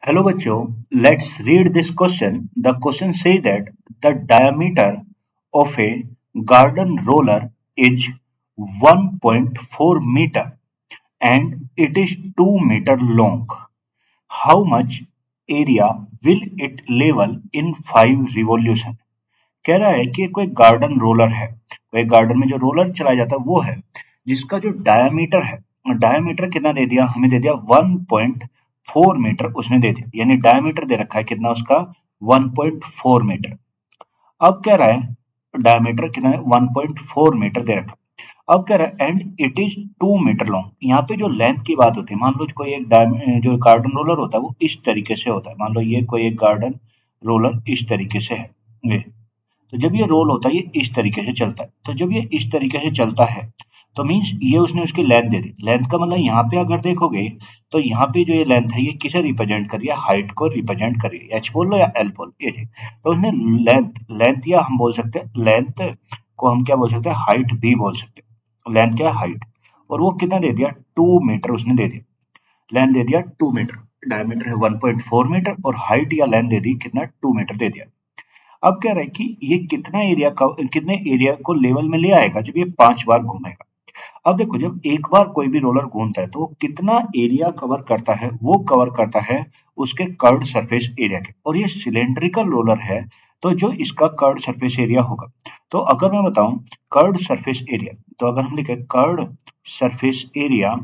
Hello bachcho, let's read this question. The question says that the diameter of a garden roller is 1.4 meter and it is 2 meter long. How much area will it level in 5 revolution? कह रहा है कि कोई garden roller है, कोई garden में जो roller चलाया जाता है वो है, जिसका जो डायमीटर है, डायमीटर कितना दे दिया, हमें दे दिया 1.4 मीटर उसने दे दिया, यानी डायमीटर दे रखा है कितना उसका 1.4 मीटर। अब कह रहा है डायमीटर कितना है 1.4 मीटर दे रखा है। अब कह रहा है and it is 2 metre long. यहाँ पे जो लेंथ की बात होती है, मान लो कोई एक जो गार्डन रोलर होता है वो इस तरीके से होता है, मान लो ये कोई एक गार्डन रोलर इस तरीके से है ये। तो जब ये रोल होता है ये इस तरीके से चलता है, तो जब ये इस तरीके से चलता है तो मीन्स ये उसने उसकी लेंथ दे दी। लेंथ का मतलब यहाँ पे अगर देखोगे तो यहाँ पे जो ये लेंथ है ये किसे रिप्रेजेंट कर रही है, हाइट को रिप्रेजेंट कर रही है, एच बोल लो या एल बोल ये जी। तो उसने लेंथ लेंथ या हम बोल सकते हैं लेंथ को हम क्या बोल सकते हैं, हाइट भी बोल सकते हैं। लेंथ क्या है, हाइट। और वो कितना दे दिया, 2 मीटर उसने दे दिया, लेंथ दे दिया 2 मीटर, डायमीटर है 1.4 मीटर और हाइट या लेंथ दे दी कितना, 2 मीटर दे दिया। अब कह रहा है कि ये कितना एरिया का, कितने एरिया को लेवल में ले आएगा जब ये 5 बार घूमेगा। अब देखो जब एक बार कोई भी रोलर घूमता है तो वो कितना एरिया कवर करता है, वो कवर करता है उसके कर्व्ड सरफेस एरिया के। और ये सिलेंड्रिकल रोलर है तो जो इसका कर्व्ड सरफेस एरिया होगा, तो अगर मैं बताऊं कर्व्ड सरफेस एरिया, तो अगर हम लिखे कर्व्ड सरफेस एरिया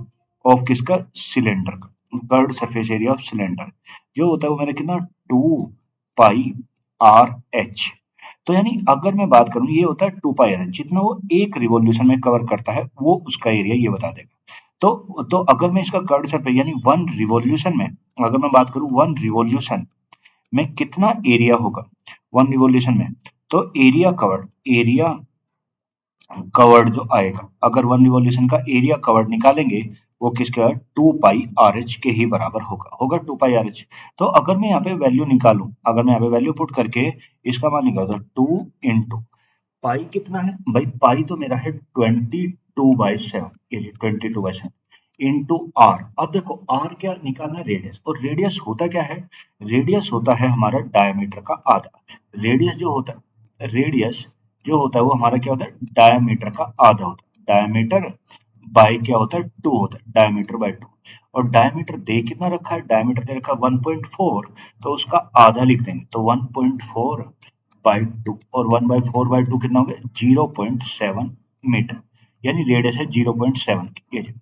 ऑफ किसका, सिलेंडर का, curved surface area of cylinder जो होता है वो मेरा कितना, 2 पाई आर एच। तो यानी अगर मैं बात करूं ये होता है 2 पाई आर एच, जितना वो एक रिवॉल्यूशन में कवर करता है वो उसका एरिया ये बता देगा। तो अगर मैं इसका कर्ड सरफेस यानी 1 रिवॉल्यूशन में, अगर मैं बात करूं 1 रिवॉल्यूशन में कितना एरिया होगा 1 रिवॉल्यूशन में, तो एरिया कवर्ड, एरिया कवर्ड जो आएगा, अगर 1 रिवॉल्यूशन का एरिया कवर्ड निकालेंगे वो किसके, 2 पाई आर एच के ही बराबर होगा, होगा 2 पाई आर एच। तो अगर मैं यहाँ पे वैल्यू निकालूं, अगर मैं यहाँ पे वैल्यू पुट करके इसका मान निकालूं, 2 इंटू पाई कितना है भाई, पाई तो मेरा है 22/7, ये 22/7 इंटू आर। अब देखो आर क्या निकालना है, रेडियस, और रेडियस होता क्या है, रेडियस होता है हमारा डायमीटर का आधा। रेडियस जो होता है, रेडियस जो होता है वो हमारा क्या होता है, डायमीटर का आधा होता है। डायमीटर बाई क्या होता है, 2 होता है, डायमीटर बाई 2। और डायमीटर दे कितना रखा है, डायमीटर दे रखा है 1.4, तो उसका आधा लिख देंगे, तो 1.4/2, और 1/4/2 कितना हो गया, 0.7 मीटर, यानी रेडियस है 0.7 की, ये जी।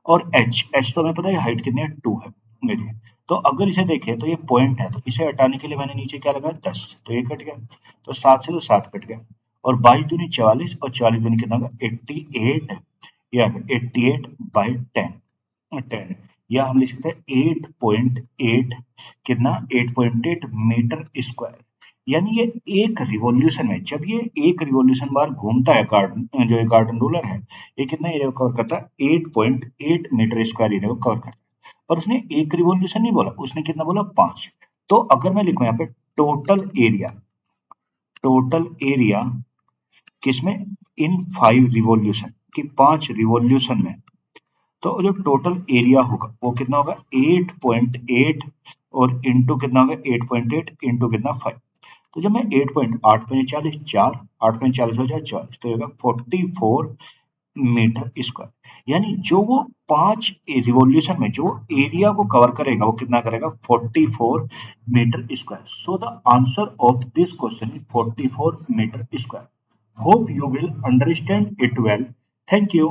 और एच, एच तो हमें पता है हाइट कितनी है, 2 है, ये जी। तो अगर इसे देखें तो ये पॉइंट है, तो इसे हटाने के लिए मैंने नीचे क्या लगा, 10, तो ये कट गया, तो 7 से तो 7 कट गया, और 22 दूनी 44, और 40 दूनी कितना होगा 88, या 88/10, या हम लिख सकते हैं 8.8, कितना 8.8 मीटर स्क्वायर। यानी ये एक रिवॉल्यूशन में, जब ये एक रिवॉल्यूशन बार घूमता है गार्डन, जो ये गार्डन रोलर है, ये कितना एरिया कवर करता है, 8.8 मीटर स्क्वायर एरिया को कवर करता है। पर उसने एक रिवॉल्यूशन नहीं बोला, उसने कितना बोला, 5। तो अगर मैं लिखूं यहाँ पे टोटल एरिया, टोटल एरिया किसमें, इन 5 रिवॉल्यूशन, की 5 रिवॉल्यूशन में, तो जो टोटल एरिया होगा वो कितना होगा 8.8, और इंटू कितना होगा 8.8 इंटू कितना 5। तो जब मैं 8.8 चार, 8.40 हो जाए 40, तो होगा 44 मीटर स्क्वायर। यानी जो वो 5 रिवॉल्यूशन में जो एरिया को कवर करेगा वो कितना करेगा, 44 metre square. So the answer of this question is 44 metre square. Hope you will understand it well. Thank you.